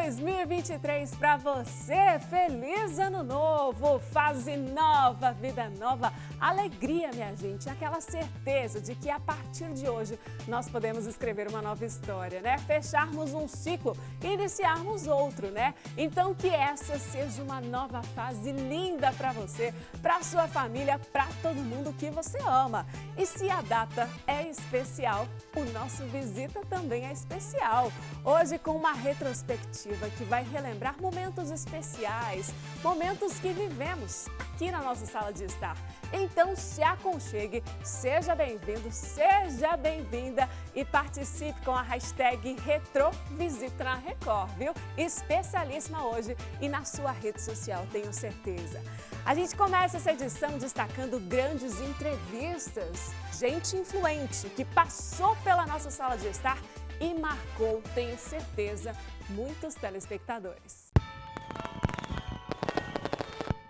2023 para você. Feliz ano novo, fase nova, vida nova, alegria, minha gente, aquela certeza de que a partir de hoje nós podemos escrever uma nova história, né? Fecharmos um ciclo e iniciarmos outro, né? Então que essa seja uma nova fase linda para você, para sua família, para todo mundo que você ama. E se a data é especial, o nosso Visita também é especial. Hoje com uma retrospectiva que vai relembrar momentos especiais, momentos que vivemos aqui na nossa sala de estar. Então se aconchegue, seja bem-vindo, seja bem-vinda e participe com a hashtag RetroVisita na Record, viu? Especialíssima hoje e na sua rede social, tenho certeza. A gente começa essa edição destacando grandes entrevistas, gente influente que passou pela nossa sala de estar e marcou, tenho certeza, muitos telespectadores.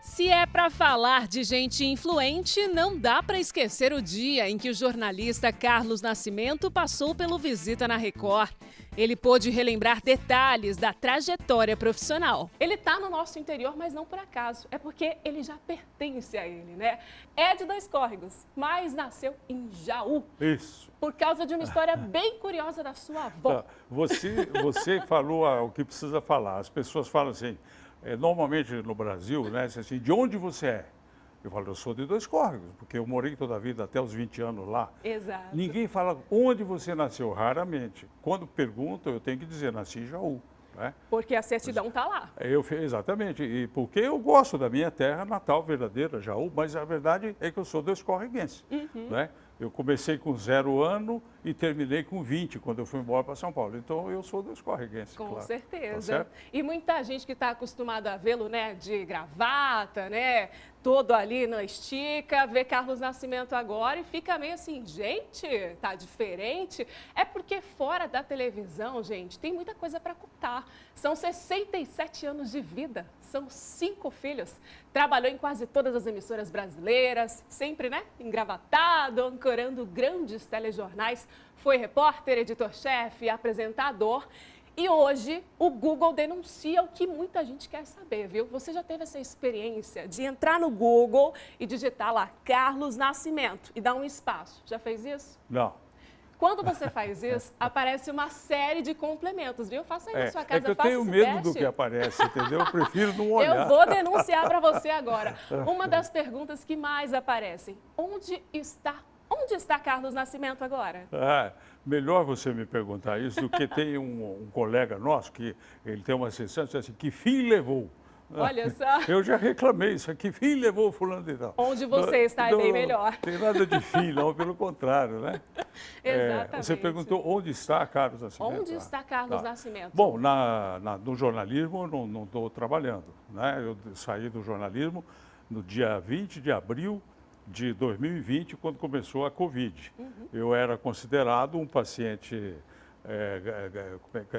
Se é para falar de gente influente, não dá para esquecer o dia em que o jornalista Carlos Nascimento passou pelo Visita na Record. Ele pôde relembrar detalhes da trajetória profissional. Ele está no nosso interior, mas não por acaso. É porque ele já pertence a ele, né? É de Dois Córregos, mas nasceu em Jaú. Isso. Por causa de uma história bem curiosa da sua avó. Você falou o que precisa falar. As pessoas falam assim, normalmente no Brasil, né, assim, de onde você é? Eu falo, eu sou de Dois Córregos, porque eu morei toda a vida, até os 20 anos lá. Exato. Ninguém fala onde você nasceu, raramente. Quando perguntam, eu tenho que dizer, nasci em Jaú. Né? Porque a certidão está lá. Exatamente, e porque eu gosto da minha terra natal verdadeira, Jaú, mas a verdade é que eu sou dois-correguense. Né? Eu comecei com 0 ano e terminei com 20, quando eu fui embora para São Paulo. Então, eu sou dois-correguense, Com claro. certeza. Tá, e muita gente que está acostumada a vê-lo, né, de gravata, né, todo ali na estica, vê Carlos Nascimento agora e fica meio assim, gente, tá diferente? É porque fora da televisão, gente, tem muita coisa para contar. São 67 anos de vida, são 5 filhos. Trabalhou em quase todas as emissoras brasileiras, sempre, né, engravatado, ancorando grandes telejornais. Foi repórter, editor-chefe, apresentador. E hoje o Google denuncia o que muita gente quer saber, viu? Você já teve essa experiência de entrar no Google e digitar lá Carlos Nascimento e dar um espaço? Já fez isso? Não. Quando você faz isso, aparece uma série de complementos, viu? Faça aí na sua casa, é que eu faça tenho esse medo teste. do que aparece, entendeu? Eu prefiro não olhar. Eu vou denunciar para você agora. Uma das perguntas que mais aparecem, onde está Carlos Nascimento agora? Melhor você me perguntar isso do que tem um colega nosso que ele tem uma sensação assim, que fim levou? Olha só. Eu já reclamei isso, que fim levou fulano de tal. Onde você está é bem melhor. Não tem nada de fim, não, pelo contrário, né? Exatamente. Você perguntou onde está Carlos Nascimento? Onde está Carlos Nascimento? Bom, no jornalismo eu não estou trabalhando, né? Eu saí do jornalismo no dia 20 de abril de 2020, quando começou a Covid. Eu era considerado um paciente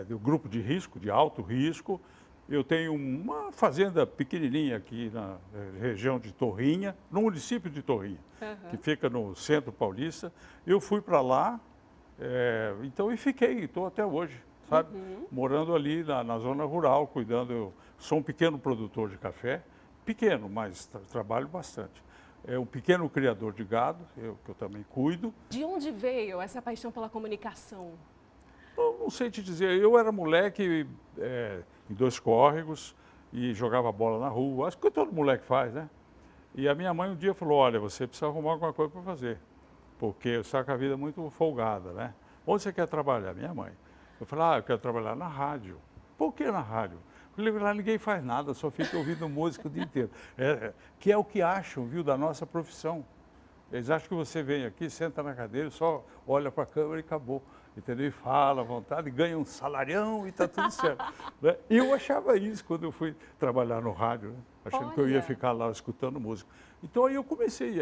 do grupo de risco, de alto risco. Eu tenho uma fazenda pequenininha aqui na região de Torrinha, no município de Torrinha, que fica no centro paulista. Eu fui para lá, então, e fiquei, estou até hoje, sabe? Morando ali na zona rural, cuidando. Eu sou um pequeno produtor de café, pequeno, mas trabalho bastante. É um pequeno criador de gado, que eu também cuido. De onde veio essa paixão pela comunicação? Eu não sei te dizer, eu era moleque em Dois Córregos e jogava bola na rua, acho que todo moleque faz, né? E a minha mãe um dia falou, olha, você precisa arrumar alguma coisa para fazer, porque você está com a vida muito folgada, né? Onde você quer trabalhar? Minha mãe. Eu falei, eu quero trabalhar na rádio. Por que na rádio? Porque lá ninguém faz nada, só fica ouvindo música o dia inteiro. Que é o que acham, viu, da nossa profissão. Eles acham que você vem aqui, senta na cadeira, só olha para a câmera e acabou. Entendeu? E fala à vontade, ganha um salarião e está tudo certo. Né? Eu achava isso quando eu fui trabalhar no rádio, né? Achando que eu ia ficar lá escutando música. Então aí eu comecei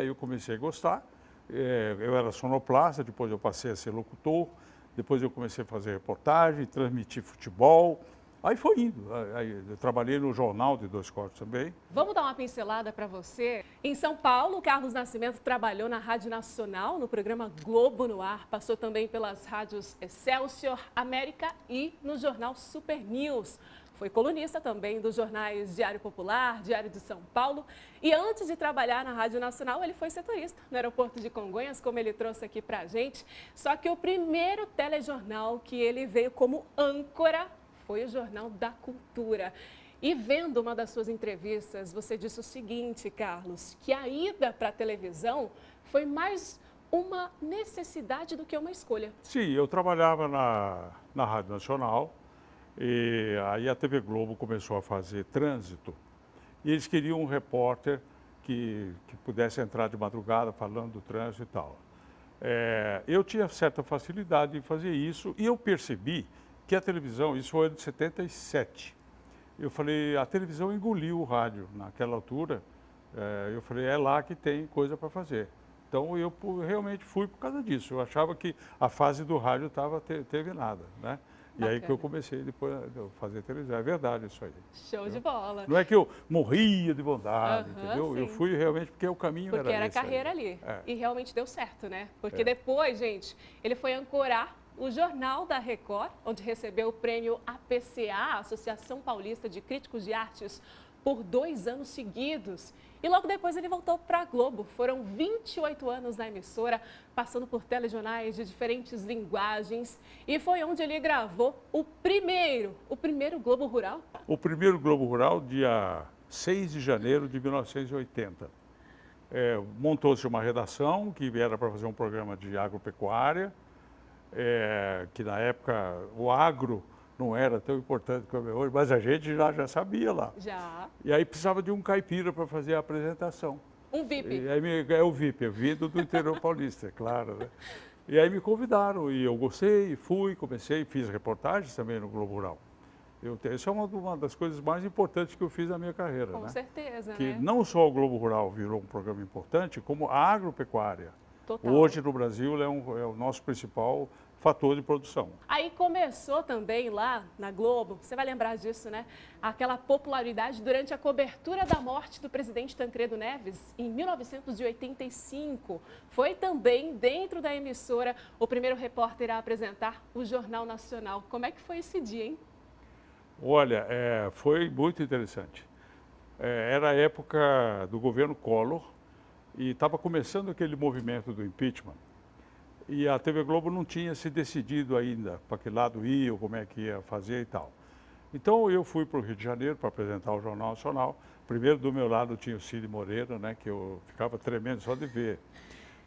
a gostar. Eu era sonoplasta, depois eu passei a ser locutor, depois eu comecei a fazer reportagem, transmitir futebol. Aí foi indo. Aí eu trabalhei no Jornal de Dois Córregos também. Vamos dar uma pincelada para você. Em São Paulo, Carlos Nascimento trabalhou na Rádio Nacional, no programa Globo no Ar. Passou também pelas rádios Excelsior, América e no jornal Super News. Foi colunista também dos jornais Diário Popular, Diário de São Paulo. E antes de trabalhar na Rádio Nacional, ele foi setorista no aeroporto de Congonhas, como ele trouxe aqui pra gente. Só que o primeiro telejornal que ele veio como âncora foi o Jornal da Cultura. E vendo uma das suas entrevistas, você disse o seguinte, Carlos, que a ida para a televisão foi mais uma necessidade do que uma escolha. Sim, eu trabalhava na Rádio Nacional e aí a TV Globo começou a fazer trânsito e eles queriam um repórter que pudesse entrar de madrugada falando do trânsito e tal. Eu tinha certa facilidade em fazer isso e eu percebi que a televisão, isso foi em 77, eu falei, a televisão engoliu o rádio naquela altura, eu falei, é lá que tem coisa para fazer. Então eu realmente fui por causa disso, eu achava que a fase do rádio estava terminada, né? E aí que eu comecei depois a fazer televisão, é verdade isso aí. Show de bola. Não é que eu morria de vontade, entendeu? Sim. Eu fui realmente porque o caminho era esse. Porque era carreira ali. E realmente deu certo, né? Porque depois, gente, ele foi ancorar o Jornal da Record, onde recebeu o prêmio APCA, Associação Paulista de Críticos de Artes, por 2 anos seguidos. E logo depois ele voltou para a Globo. Foram 28 anos na emissora, passando por telejornais de diferentes linguagens. E foi onde ele gravou o primeiro Globo Rural. O primeiro Globo Rural, dia 6 de janeiro de 1980. Montou-se uma redação que era para fazer um programa de agropecuária, que na época o agro não era tão importante como é hoje, mas a gente já sabia lá. Já. E aí precisava de um caipira para fazer a apresentação. Um VIP. E aí o VIP, eu vindo do interior paulista, é claro, né? E aí me convidaram e eu gostei, comecei, fiz reportagens também no Globo Rural. Isso é uma das coisas mais importantes que eu fiz na minha carreira. Com certeza, que né? não só o Globo Rural virou um programa importante, como a agropecuária. Total. Hoje no Brasil é o nosso principal fator de produção. Aí começou também lá na Globo, você vai lembrar disso, né? Aquela popularidade durante a cobertura da morte do presidente Tancredo Neves em 1985. Foi também dentro da emissora o primeiro repórter a apresentar o Jornal Nacional. Como é que foi esse dia, hein? Olha, foi muito interessante. Era a época do governo Collor e estava começando aquele movimento do impeachment. E a TV Globo não tinha se decidido ainda para que lado ia, ou como é que ia fazer e tal. Então eu fui para o Rio de Janeiro para apresentar o Jornal Nacional. Primeiro do meu lado tinha o Cid Moreira, né, que eu ficava tremendo só de ver.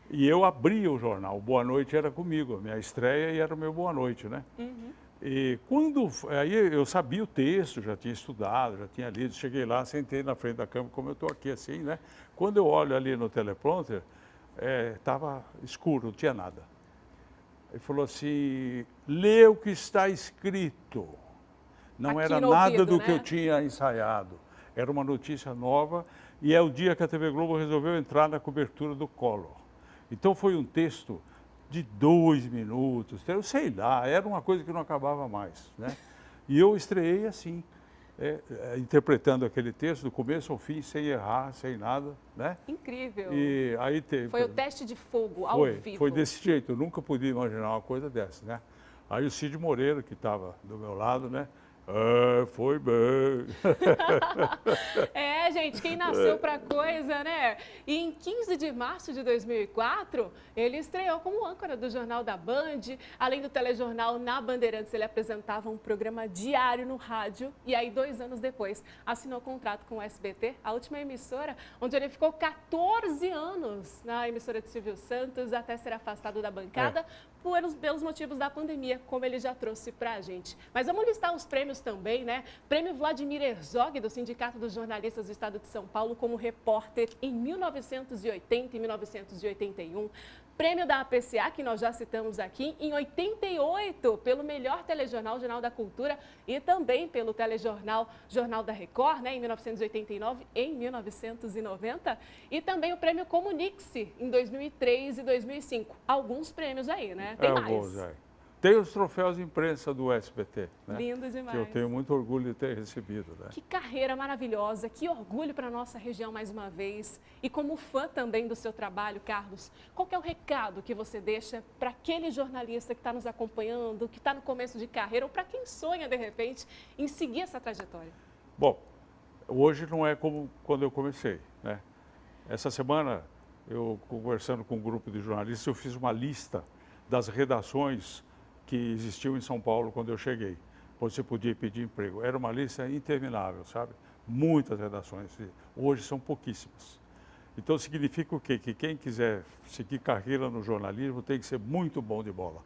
E eu abria o jornal, o Boa Noite era comigo, a minha estreia e era o meu Boa Noite, né? Uhum. E aí eu sabia o texto, já tinha estudado, já tinha lido, cheguei lá, sentei na frente da câmera, como eu estou aqui assim, né? Quando eu olho ali no teleprompter, estava escuro, não tinha nada. Ele falou assim, lê o que está escrito. Não aqui era nada ouvido, do né? que eu tinha ensaiado. Era uma notícia nova e é o dia que a TV Globo resolveu entrar na cobertura do Collor. Então foi um texto de 2 minutos, eu sei lá, era uma coisa que não acabava mais, né? E eu estreiei assim, interpretando aquele texto do começo ao fim, sem errar, sem nada, né? Incrível. E aí foi o teste de fogo ao vivo. Foi desse jeito, eu nunca podia imaginar uma coisa dessa, né? Aí o Cid Moreira, que estava do meu lado, né? Foi bem. Gente, quem nasceu pra coisa, né? E em 15 de março de 2004, ele estreou como âncora do Jornal da Band. Além do telejornal na Bandeirantes, ele apresentava um programa diário no rádio. E aí, 2 anos depois, assinou contrato com o SBT, a última emissora, onde ele ficou 14 anos na emissora de Silvio Santos, até ser afastado da bancada pelos motivos da pandemia, como ele já trouxe pra gente. Mas vamos listar os prêmios também, né? Prêmio Vladimir Herzog, do Sindicato dos Jornalistas do Estado de São Paulo, como repórter em 1980 e 1981. Prêmio da APCA, que nós já citamos aqui, em 88, pelo melhor telejornal, Jornal da Cultura, e também pelo telejornal Jornal da Record, né, em 1989 e em 1990. E também o prêmio Comunique-se, em 2003 e 2005. Alguns prêmios aí, né? Tem mais. Tem os troféus de imprensa do SBT, né? Lindo demais. Que eu tenho muito orgulho de ter recebido, né? Que carreira maravilhosa, que orgulho para a nossa região mais uma vez. E como fã também do seu trabalho, Carlos, qual que é o recado que você deixa para aquele jornalista que está nos acompanhando, que está no começo de carreira, ou para quem sonha, de repente, em seguir essa trajetória? Bom, hoje não é como quando eu comecei, né? Essa semana, eu conversando com um grupo de jornalistas, eu fiz uma lista das redações que existiam em São Paulo quando eu cheguei. Você podia pedir emprego. Era uma lista interminável, sabe? Muitas redações. Hoje são pouquíssimas. Então significa o quê? Que quem quiser seguir carreira no jornalismo tem que ser muito bom de bola.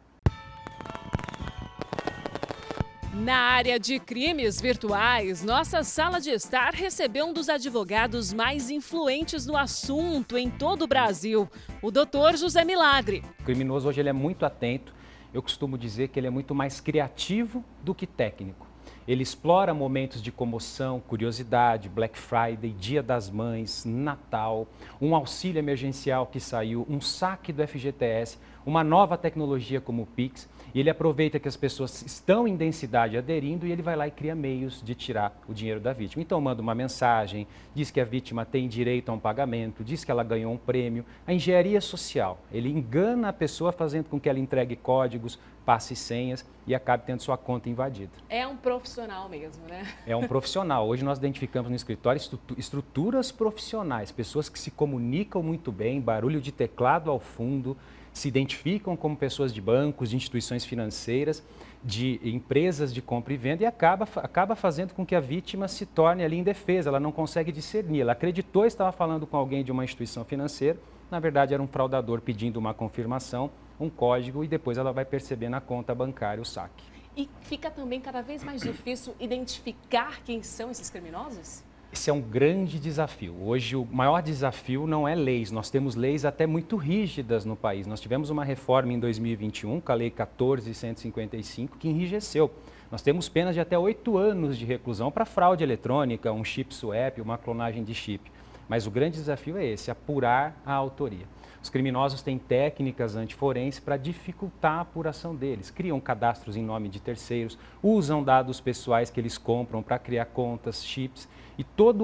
Na área de crimes virtuais, nossa sala de estar recebeu um dos advogados mais influentes no assunto em todo o Brasil, o Dr. José Milagre. O criminoso hoje ele é muito atento. Eu costumo dizer que ele é muito mais criativo do que técnico. Ele explora momentos de comoção, curiosidade, Black Friday, Dia das Mães, Natal, um auxílio emergencial que saiu, um saque do FGTS, uma nova tecnologia como o Pix. E ele aproveita que as pessoas estão em densidade aderindo e ele vai lá e cria meios de tirar o dinheiro da vítima. Então manda uma mensagem, diz que a vítima tem direito a um pagamento, diz que ela ganhou um prêmio. A engenharia social, ele engana a pessoa fazendo com que ela entregue códigos, passe senhas e acabe tendo sua conta invadida. É um profissional mesmo, né? É um profissional. Hoje nós identificamos no escritório estruturas profissionais, pessoas que se comunicam muito bem, barulho de teclado ao fundo, se identificam como pessoas de bancos, de instituições financeiras, de empresas de compra e venda e acaba fazendo com que a vítima se torne ali indefesa, ela não consegue discernir. Ela acreditou que estava falando com alguém de uma instituição financeira, na verdade era um fraudador pedindo uma confirmação, um código e depois ela vai perceber na conta bancária o saque. E fica também cada vez mais difícil identificar quem são esses criminosos? Esse é um grande desafio. Hoje o maior desafio não é leis, nós temos leis até muito rígidas no país. Nós tivemos uma reforma em 2021, com a Lei 14.155, que enrijeceu. Nós temos penas de até 8 anos de reclusão para fraude eletrônica, um chip swap, uma clonagem de chip. Mas o grande desafio é esse, apurar a autoria. Os criminosos têm técnicas antiforenses para dificultar a apuração deles. Criam cadastros em nome de terceiros, usam dados pessoais que eles compram para criar contas, chips. E toda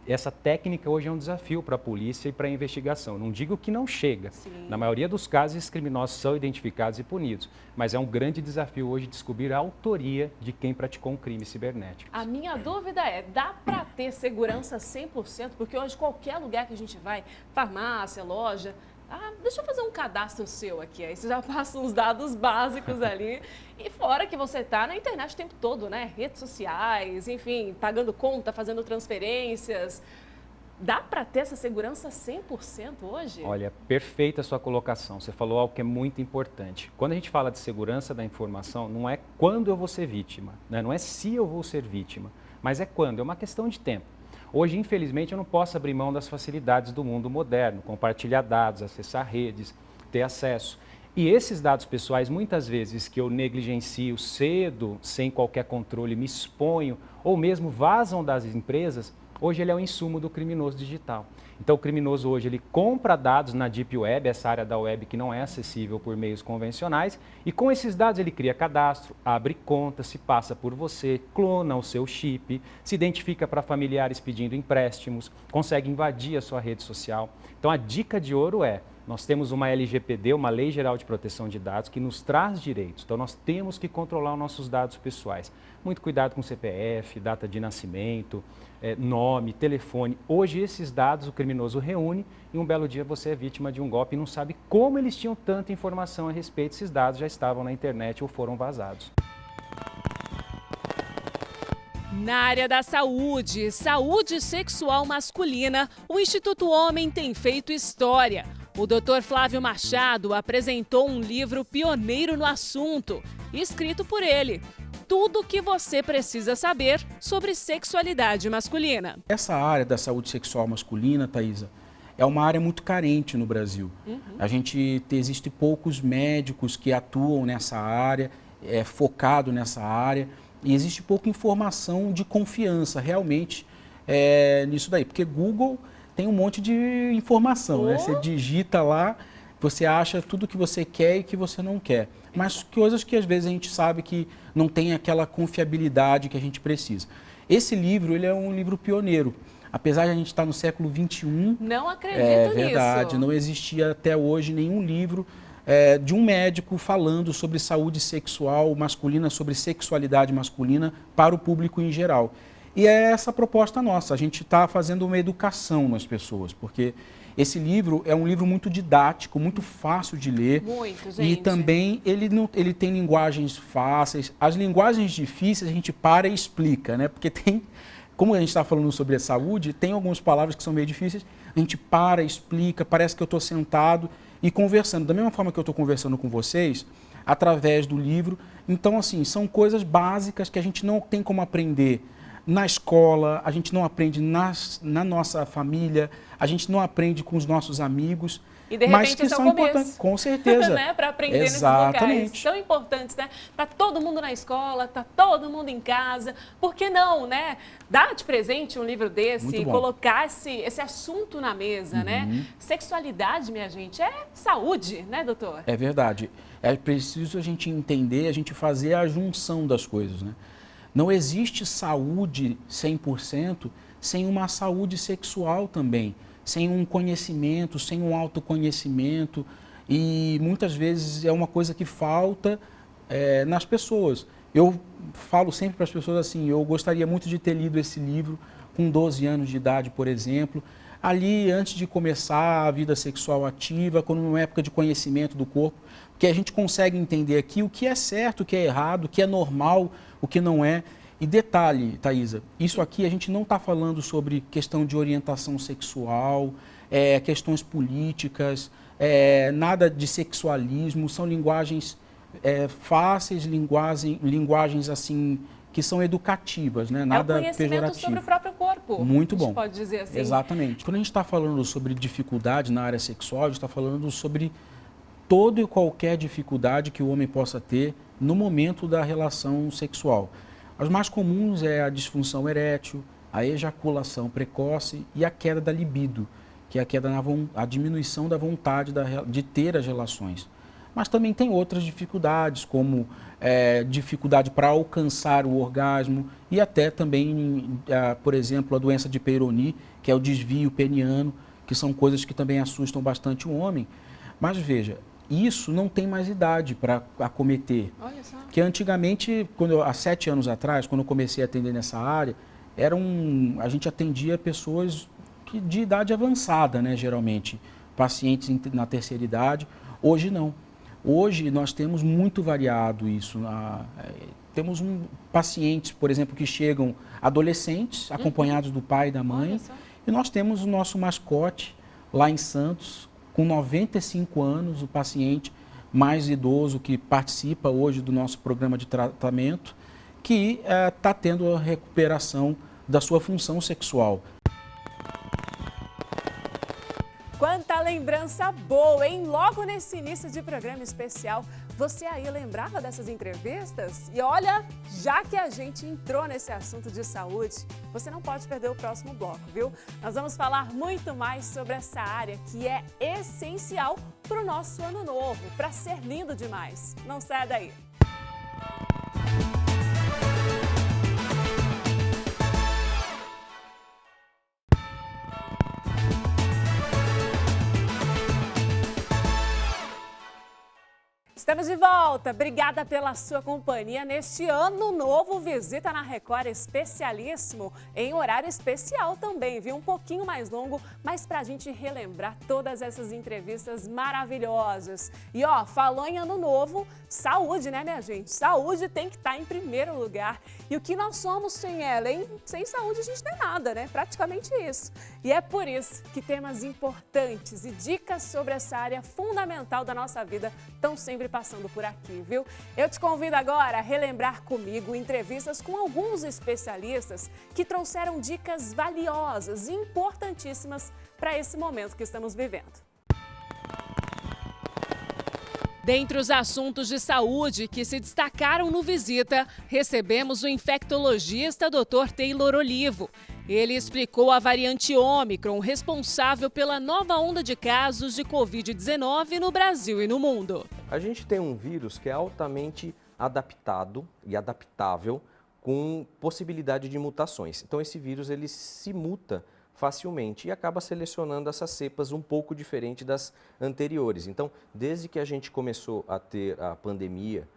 essa técnica hoje é um desafio para a polícia e para a investigação. Não digo que não chega. Sim. Na maioria dos casos, esses criminosos são identificados e punidos. Mas é um grande desafio hoje descobrir a autoria de quem praticou um crime cibernético. A minha dúvida é, dá para ter segurança 100%? Porque hoje qualquer lugar que a gente vai, farmácia, loja, deixa eu fazer um cadastro seu aqui, aí você já passa uns dados básicos ali. E fora que você está na internet o tempo todo, né? Redes sociais, enfim, pagando conta, fazendo transferências. Dá para ter essa segurança 100% hoje? Olha, perfeita a sua colocação. Você falou algo que é muito importante. Quando a gente fala de segurança da informação, não é quando eu vou ser vítima, né? Não é se eu vou ser vítima, mas é quando, é uma questão de tempo. Hoje, infelizmente, eu não posso abrir mão das facilidades do mundo moderno, compartilhar dados, acessar redes, ter acesso. E esses dados pessoais, muitas vezes, que eu negligencio cedo, sem qualquer controle, me exponho, ou mesmo vazam das empresas, hoje ele é o insumo do criminoso digital. Então, o criminoso hoje, ele compra dados na Deep Web, essa área da web que não é acessível por meios convencionais, e com esses dados ele cria cadastro, abre conta, se passa por você, clona o seu chip, se identifica para familiares pedindo empréstimos, consegue invadir a sua rede social. Então, a dica de ouro é, nós temos uma LGPD, uma Lei Geral de Proteção de Dados, que nos traz direitos. Então, nós temos que controlar os nossos dados pessoais. Muito cuidado com CPF, data de nascimento, nome, telefone. Hoje, esses dados o criminoso reúne e um belo dia você é vítima de um golpe e não sabe como eles tinham tanta informação a respeito. Esses dados já estavam na internet ou foram vazados. Na área da saúde sexual masculina, o Instituto Homem tem feito história. O Dr. Flávio Machado apresentou um livro pioneiro no assunto, escrito por ele. Tudo o que você precisa saber sobre sexualidade masculina. Essa área da saúde sexual masculina, Thaisa, é uma área muito carente no Brasil. Existe poucos médicos que atuam nessa área, focado nessa área, e existe pouca informação de confiança realmente nisso daí, porque Google tem um monte de informação, né? Você digita lá você acha tudo que você quer e que você não quer. Mas coisas que às vezes a gente sabe que não tem aquela confiabilidade que a gente precisa. Esse livro, ele é um livro pioneiro. Apesar de a gente estar no século XXI... Não acredito nisso. É verdade, não existia até hoje nenhum livro de um médico falando sobre saúde sexual masculina, sobre sexualidade masculina para o público em geral. E é essa a proposta nossa, a gente está fazendo uma educação nas pessoas, porque esse livro é um livro muito didático, muito fácil de ler. Muito, gente. E também ele tem linguagens fáceis. As linguagens difíceis a gente para e explica, né? Porque tem, como a gente está falando sobre a saúde, tem algumas palavras que são meio difíceis, a gente para, explica, parece que eu estou sentado e conversando. Da mesma forma que eu estou conversando com vocês, através do livro. Então, assim, são coisas básicas que a gente não tem como aprender na escola, a gente não aprende na nossa família, a gente não aprende com os nossos amigos. E de mas repente que esse é o são começo. importantes, com certeza. Né? Para aprender Exatamente. nesses locais tão importantes, né? Tá todo mundo na escola, tá todo mundo em casa. Por que não, né? Dar de presente um livro desse e colocar esse assunto na mesa, né? Sexualidade, minha gente, é saúde, né, doutor? É verdade. É preciso a gente entender, a gente fazer a junção das coisas, né? Não existe saúde 100% sem uma saúde sexual também, sem um conhecimento, sem um autoconhecimento, e muitas vezes é uma coisa que falta nas pessoas. Eu falo sempre para as pessoas assim, eu gostaria muito de ter lido esse livro com 12 anos de idade, por exemplo, ali antes de começar a vida sexual ativa, quando numa época de conhecimento do corpo, porque a gente consegue entender aqui o que é certo, o que é errado, o que é normal, o que não é. E detalhe, Thaisa, isso aqui a gente não está falando sobre questão de orientação sexual, questões políticas, nada de sexualismo, são linguagens fáceis, linguagens assim que são educativas, né? Nada pejorativo. É o conhecimento sobre o próprio corpo. Muito bom. A gente pode dizer assim. Exatamente. Quando a gente está falando sobre dificuldade na área sexual, a gente está falando sobre toda e qualquer dificuldade que o homem possa ter no momento da relação sexual. As mais comuns é a disfunção erétil, a ejaculação precoce e a queda da libido, que é a diminuição da vontade de ter as relações. Mas também tem outras dificuldades, como dificuldade para alcançar o orgasmo e até também, por exemplo, a doença de Peyronie, que é o desvio peniano, que são coisas que também assustam bastante o homem. Mas veja, isso não tem mais idade para acometer. Olha só. Que antigamente, há 7 anos atrás, quando eu comecei a atender nessa área, a gente atendia pessoas de idade avançada, né, geralmente, pacientes na terceira idade. Hoje não. Hoje nós temos muito variado isso. Temos pacientes, por exemplo, que chegam adolescentes, acompanhados do pai e da mãe. E nós temos o nosso mascote lá em Santos, com 95 anos, o paciente mais idoso que participa hoje do nosso programa de tratamento, que está tendo a recuperação da sua função sexual. Quanta lembrança boa, hein? Logo nesse início de programa especial, você aí lembrava dessas entrevistas? E olha, já que a gente entrou nesse assunto de saúde, você não pode perder o próximo bloco, viu? Nós vamos falar muito mais sobre essa área que é essencial para o nosso ano novo, para ser lindo demais. Não saia daí! Estamos de volta. Obrigada pela sua companhia neste ano novo. Visita na Record Especialíssimo em horário especial também, viu? Um pouquinho mais longo, mas para a gente relembrar todas essas entrevistas maravilhosas. E ó, falou em ano novo, saúde, né, minha gente? Saúde tem que estar em primeiro lugar. E o que nós somos sem ela, hein? Sem saúde a gente não é nada, né? Praticamente isso. E é por isso que temas importantes e dicas sobre essa área fundamental da nossa vida estão sempre passando por aqui, viu? Eu te convido agora a relembrar comigo entrevistas com alguns especialistas que trouxeram dicas valiosas e importantíssimas para esse momento que estamos vivendo. Dentre os assuntos de saúde que se destacaram no Visita, recebemos o infectologista Dr. Taylor Olivo. Ele explicou a variante Ômicron, responsável pela nova onda de casos de Covid-19 no Brasil e no mundo. A gente tem um vírus que é altamente adaptado e adaptável com possibilidade de mutações. Então esse vírus ele se muta facilmente e acaba selecionando essas cepas um pouco diferente das anteriores. Então, desde que a gente começou a ter a pandemia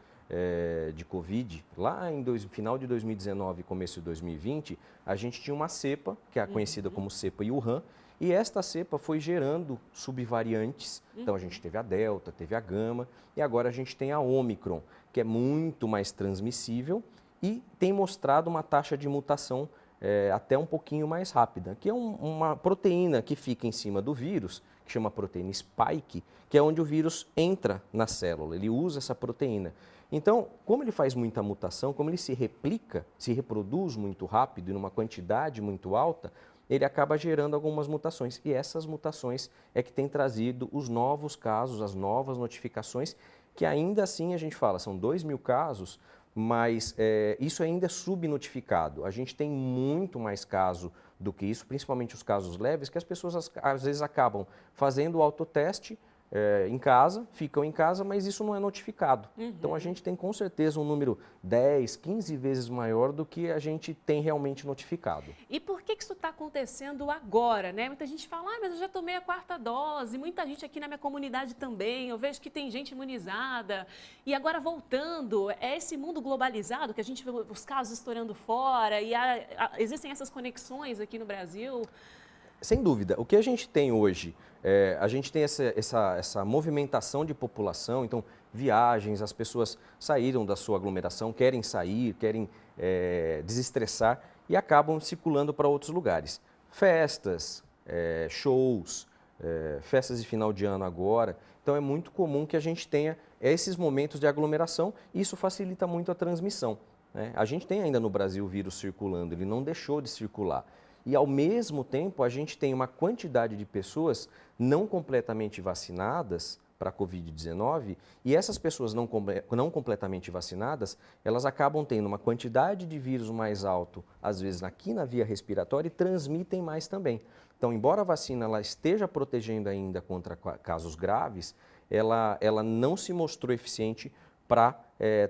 de Covid, lá em final de 2019 e começo de 2020, a gente tinha uma cepa, que é conhecida como cepa Wuhan, e esta cepa foi gerando subvariantes. Então a gente teve a Delta, teve a Gama, e agora a gente tem a Ômicron, que é muito mais transmissível e tem mostrado uma taxa de mutação até um pouquinho mais rápida, que é uma proteína que fica em cima do vírus, que chama proteína spike, que é onde o vírus entra na célula, ele usa essa proteína. Então, como ele faz muita mutação, como ele se replica, se reproduz muito rápido e numa quantidade muito alta, ele acaba gerando algumas mutações. E essas mutações é que tem trazido os novos casos, as novas notificações, que ainda assim a gente fala, são 2.000 casos, mas isso ainda é subnotificado. A gente tem muito mais caso do que isso, principalmente os casos leves, que as pessoas às vezes acabam fazendo o autoteste em casa, ficam em casa, mas isso não é notificado. Então a gente tem com certeza um número 10, 15 vezes maior do que a gente tem realmente notificado. E por que isso está acontecendo agora, né? Muita gente fala, mas eu já tomei a 4ª dose, muita gente aqui na minha comunidade também, eu vejo que tem gente imunizada. E agora voltando, é esse mundo globalizado que a gente vê os casos estourando fora e existem essas conexões aqui no Brasil? Sem dúvida. O que a gente tem hoje, a gente tem essa movimentação de população, então viagens, as pessoas saíram da sua aglomeração, querem sair, querem desestressar e acabam circulando para outros lugares. Festas, shows, festas de final de ano agora. Então é muito comum que a gente tenha esses momentos de aglomeração e isso facilita muito a transmissão, né? A gente tem ainda no Brasil o vírus circulando, ele não deixou de circular. E, ao mesmo tempo, a gente tem uma quantidade de pessoas não completamente vacinadas para a Covid-19 e essas pessoas não completamente vacinadas, elas acabam tendo uma quantidade de vírus mais alto, às vezes aqui na via respiratória, e transmitem mais também. Então, embora a vacina ela esteja protegendo ainda contra casos graves, ela não se mostrou eficiente para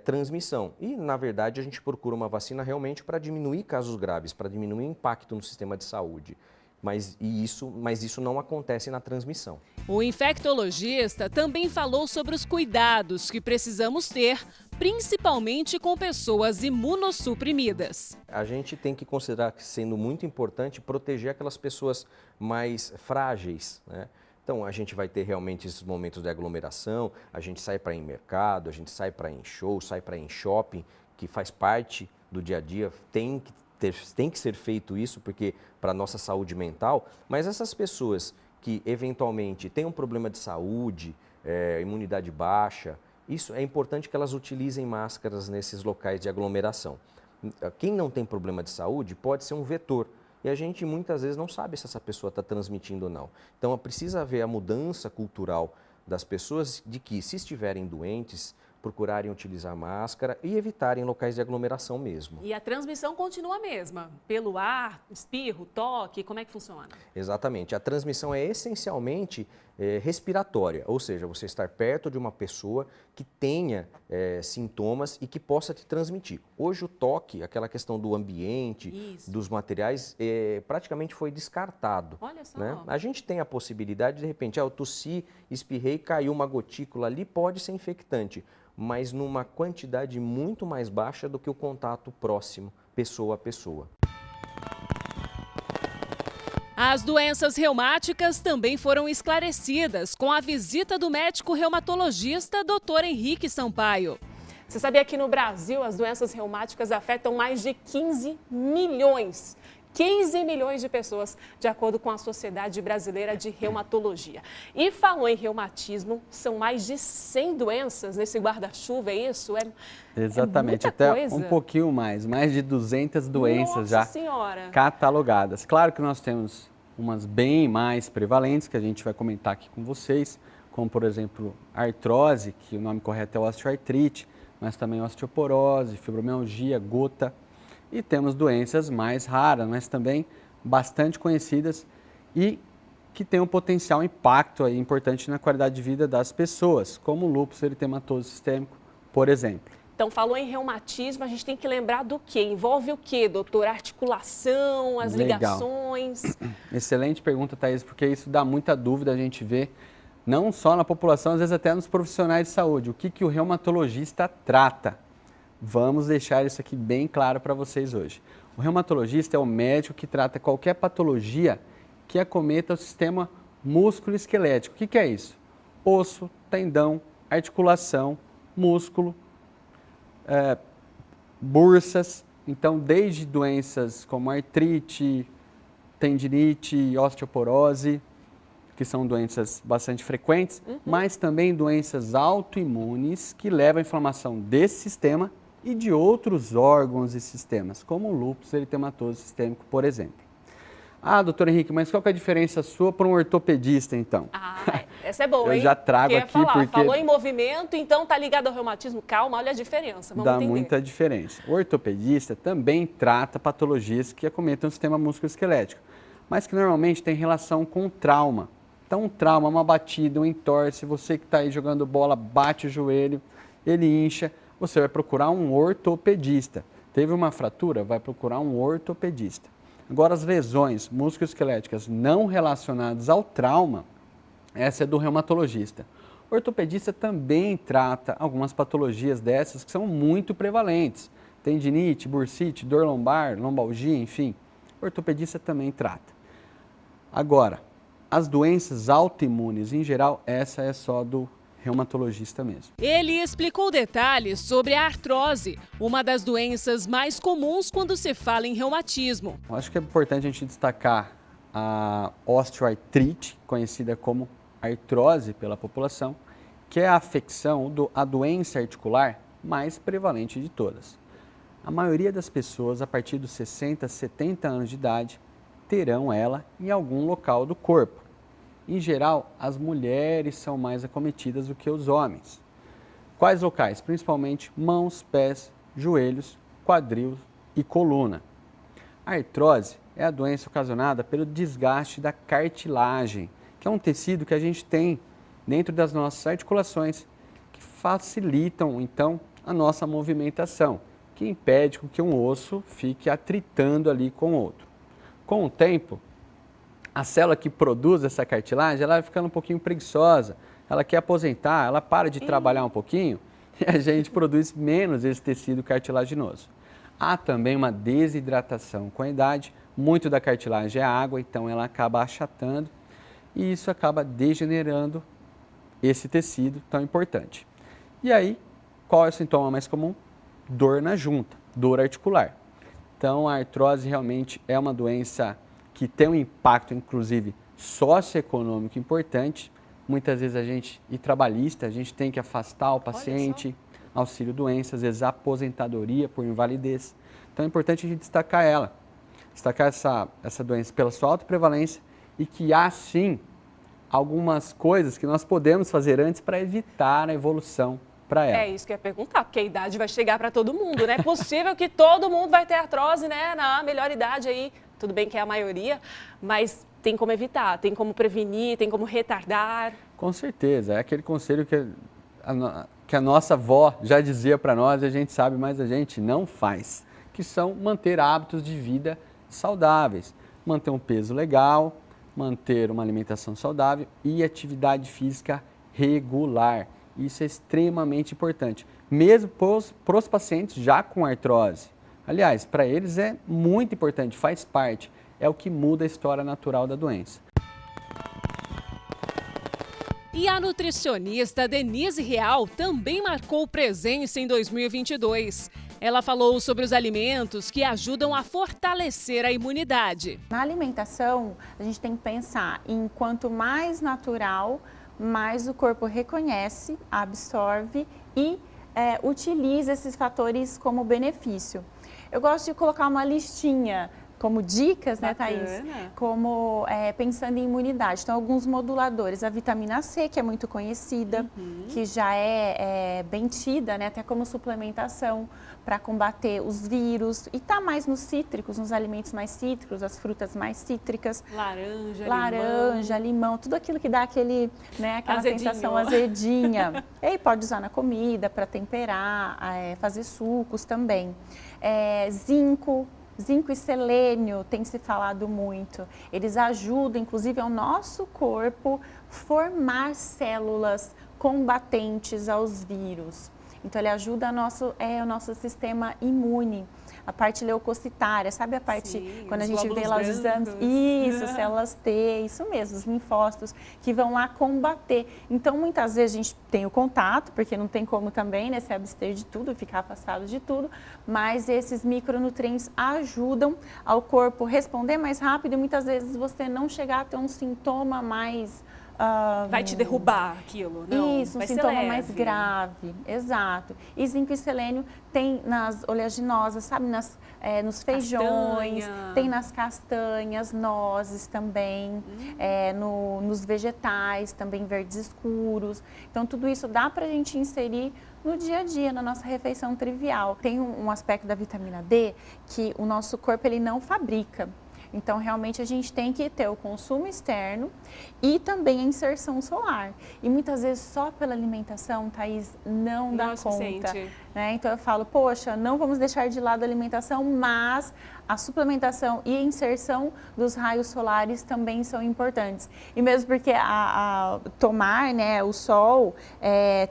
transmissão. E, na verdade, a gente procura uma vacina realmente para diminuir casos graves, para diminuir o impacto no sistema de saúde. Mas isso não acontece na transmissão. O infectologista também falou sobre os cuidados que precisamos ter, principalmente com pessoas imunossuprimidas. A gente tem que considerar que sendo muito importante proteger aquelas pessoas mais frágeis, né? Então, a gente vai ter realmente esses momentos de aglomeração, a gente sai para ir em mercado, a gente sai para ir em show, sai para ir em shopping, que faz parte do dia a dia, tem que ser feito isso, porque para a nossa saúde mental, mas essas pessoas que eventualmente têm um problema de saúde, imunidade baixa, isso é importante que elas utilizem máscaras nesses locais de aglomeração. Quem não tem problema de saúde pode ser um vetor. E a gente muitas vezes não sabe se essa pessoa está transmitindo ou não. Então precisa haver a mudança cultural das pessoas de que, se estiverem doentes, procurarem utilizar máscara e evitarem locais de aglomeração mesmo. E a transmissão continua a mesma? Pelo ar, espirro, toque, como é que funciona? Exatamente. A transmissão é essencialmente respiratória, ou seja, você estar perto de uma pessoa que tenha sintomas e que possa te transmitir. Hoje o toque, aquela questão do ambiente, dos materiais, praticamente foi descartado. Olha só. Né? A gente tem a possibilidade, de repente, eu tossi, espirrei, caiu uma gotícula ali, pode ser infectante, mas numa quantidade muito mais baixa do que o contato próximo, pessoa a pessoa. As doenças reumáticas também foram esclarecidas com a visita do médico reumatologista Dr. Henrique Sampaio. Você sabia que no Brasil as doenças reumáticas afetam mais de 15 milhões? 15 milhões de pessoas, de acordo com a Sociedade Brasileira de Reumatologia. E falou em reumatismo, são mais de 100 doenças nesse guarda-chuva, é isso? Exatamente, até coisa. Um pouquinho mais de 200 doenças. Nossa já Senhora. Catalogadas. Claro que nós temos umas bem mais prevalentes, que a gente vai comentar aqui com vocês, como, por exemplo, artrose, que o nome correto é osteoartrite, mas também osteoporose, fibromialgia, gota. E temos doenças mais raras, mas também bastante conhecidas e que têm um potencial impacto aí importante na qualidade de vida das pessoas, como o lúpus eritematoso sistêmico, por exemplo. Então, falou em reumatismo, a gente tem que lembrar do quê? Envolve o quê, doutor? Articulação, as ligações? Excelente pergunta, Thaís, porque isso dá muita dúvida, a gente vê, não só na população, às vezes até nos profissionais de saúde. O que o reumatologista trata? Vamos deixar isso aqui bem claro para vocês hoje. O reumatologista é o médico que trata qualquer patologia que acometa o sistema músculo-esquelético. O que é isso? Osso, tendão, articulação, músculo, bursas. Então, desde doenças como artrite, tendinite, osteoporose, que são doenças bastante frequentes, mas também doenças autoimunes que levam à inflamação desse sistema e de outros órgãos e sistemas, como o lúpus eritematoso sistêmico, por exemplo. Ah, doutor Henrique, mas qual que é a diferença sua para um ortopedista, então? Ah, essa é boa, hein? Eu já trago aqui porque... Falou em movimento, então tá ligado ao reumatismo. Calma, olha a diferença, vamos entender. Dá muita diferença. O ortopedista também trata patologias que acometem o sistema músculo-esquelético, mas que normalmente tem relação com trauma. Então, um trauma, uma batida, um entorse, você que está aí jogando bola, bate o joelho, ele incha, você vai procurar um ortopedista. Teve uma fratura? Vai procurar um ortopedista. Agora, as lesões musculoesqueléticas não relacionadas ao trauma, essa é do reumatologista. O ortopedista também trata algumas patologias dessas que são muito prevalentes. Tendinite, bursite, dor lombar, lombalgia, enfim. O ortopedista também trata. Agora, as doenças autoimunes, em geral, essa é só do reumatologista mesmo. Ele explicou detalhes sobre a artrose, uma das doenças mais comuns quando se fala em reumatismo. Eu acho que é importante a gente destacar a osteoartrite, conhecida como artrose pela população, que é a afecção, a doença articular mais prevalente de todas. A maioria das pessoas, a partir dos 60, 70 anos de idade, terão ela em algum local do corpo. Em geral, as mulheres são mais acometidas do que os homens. Quais locais? Principalmente mãos, pés, joelhos, quadril e coluna. A artrose é a doença ocasionada pelo desgaste da cartilagem, que é um tecido que a gente tem dentro das nossas articulações, que facilitam, então, a nossa movimentação, que impede que um osso fique atritando ali com o outro. Com o tempo, a célula que produz essa cartilagem, ela vai ficando um pouquinho preguiçosa, ela quer aposentar, ela para de trabalhar um pouquinho e a gente produz menos esse tecido cartilaginoso. Há também uma desidratação com a idade, muito da cartilagem é água, então ela acaba achatando e isso acaba degenerando esse tecido tão importante. E aí, qual é o sintoma mais comum? Dor na junta, dor articular. Então, a artrose realmente é uma doença que tem um impacto, inclusive, socioeconômico importante. Muitas vezes e trabalhista, a gente tem que afastar o paciente, auxílio-doença, às vezes aposentadoria por invalidez. Então é importante a gente destacar essa doença pela sua alta prevalência e que há sim algumas coisas que nós podemos fazer antes para evitar a evolução para ela. É isso que eu ia perguntar, porque a idade vai chegar para todo mundo, né? É possível que todo mundo vai ter artrose, né? Na melhor idade aí. Tudo bem que é a maioria, mas tem como evitar, tem como prevenir, tem como retardar. Com certeza, é aquele conselho que a nossa avó já dizia para nós, e a gente sabe, mas a gente não faz, que são manter hábitos de vida saudáveis, manter um peso legal, manter uma alimentação saudável e atividade física regular. Isso é extremamente importante, mesmo para os pacientes já com artrose. Aliás, para eles é muito importante, faz parte, é o que muda a história natural da doença. E a nutricionista Denise Real também marcou presença em 2022. Ela falou sobre os alimentos que ajudam a fortalecer a imunidade. Na alimentação, a gente tem que pensar em quanto mais natural, mais o corpo reconhece, absorve e utiliza esses fatores como benefício. Eu gosto de colocar uma listinha como dicas, né, Bacana. Thaís? Como pensando em imunidade. Então, alguns moduladores. A vitamina C, que é muito conhecida, que já é bem tida, né, até como suplementação para combater os vírus. E tá mais nos cítricos, nos alimentos mais cítricos, as frutas mais cítricas. Laranja, limão, tudo aquilo que dá aquele, né, aquela Azedinho. sensação azedinha. E aí pode usar na comida para temperar, fazer sucos também. Zinco e selênio tem se falado muito. Eles ajudam, inclusive, ao nosso corpo formar células combatentes aos vírus. Então, ele ajuda o nosso sistema imune. A parte leucocitária, sabe a parte, Sim, quando a os gente vê lá os glóbulos exames? brancos. Isso, células T, isso mesmo, os linfócitos, que vão lá combater. Então, muitas vezes a gente tem o contato, porque não tem como também, né, se abster de tudo, ficar afastado de tudo, mas esses micronutrientes ajudam ao corpo responder mais rápido e muitas vezes você não chegar a ter um sintoma mais... Vai te derrubar aquilo, não? Isso, um vai ser sintoma mais leve. grave, exato. E zinco e selênio tem nas oleaginosas, sabe, nos feijões, Castanha. tem nas castanhas, nozes também, nos vegetais, também verdes escuros. Então, tudo isso dá pra gente inserir no dia a dia, na nossa refeição trivial. Tem um aspecto da vitamina D que o nosso corpo ele não fabrica. Então, realmente, a gente tem que ter o consumo externo e também a inserção solar. E muitas vezes, só pela alimentação, Thaís, não dá Não é conta. suficiente. Né? Então, eu falo, poxa, não vamos deixar de lado a alimentação, mas a suplementação e a inserção dos raios solares também são importantes. E mesmo porque tomar, né, o sol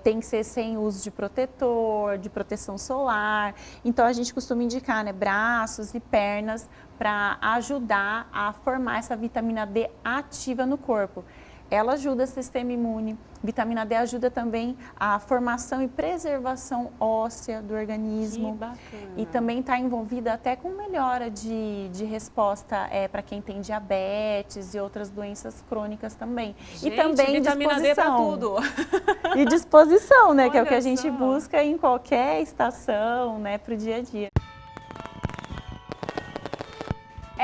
tem que ser sem uso de protetor, de proteção solar. Então, a gente costuma indicar, né, braços e pernas para ajudar a formar essa vitamina D ativa no corpo. Ela ajuda o sistema imune. Vitamina D ajuda também a formação e preservação óssea do organismo. Que bacana. E também está envolvida até com melhora de resposta para quem tem diabetes e outras doenças crônicas também. Gente, e também vitamina D pra disposição. tudo. E disposição, né? Que é o que Olha a gente só. busca em qualquer estação, né? Para o dia a dia.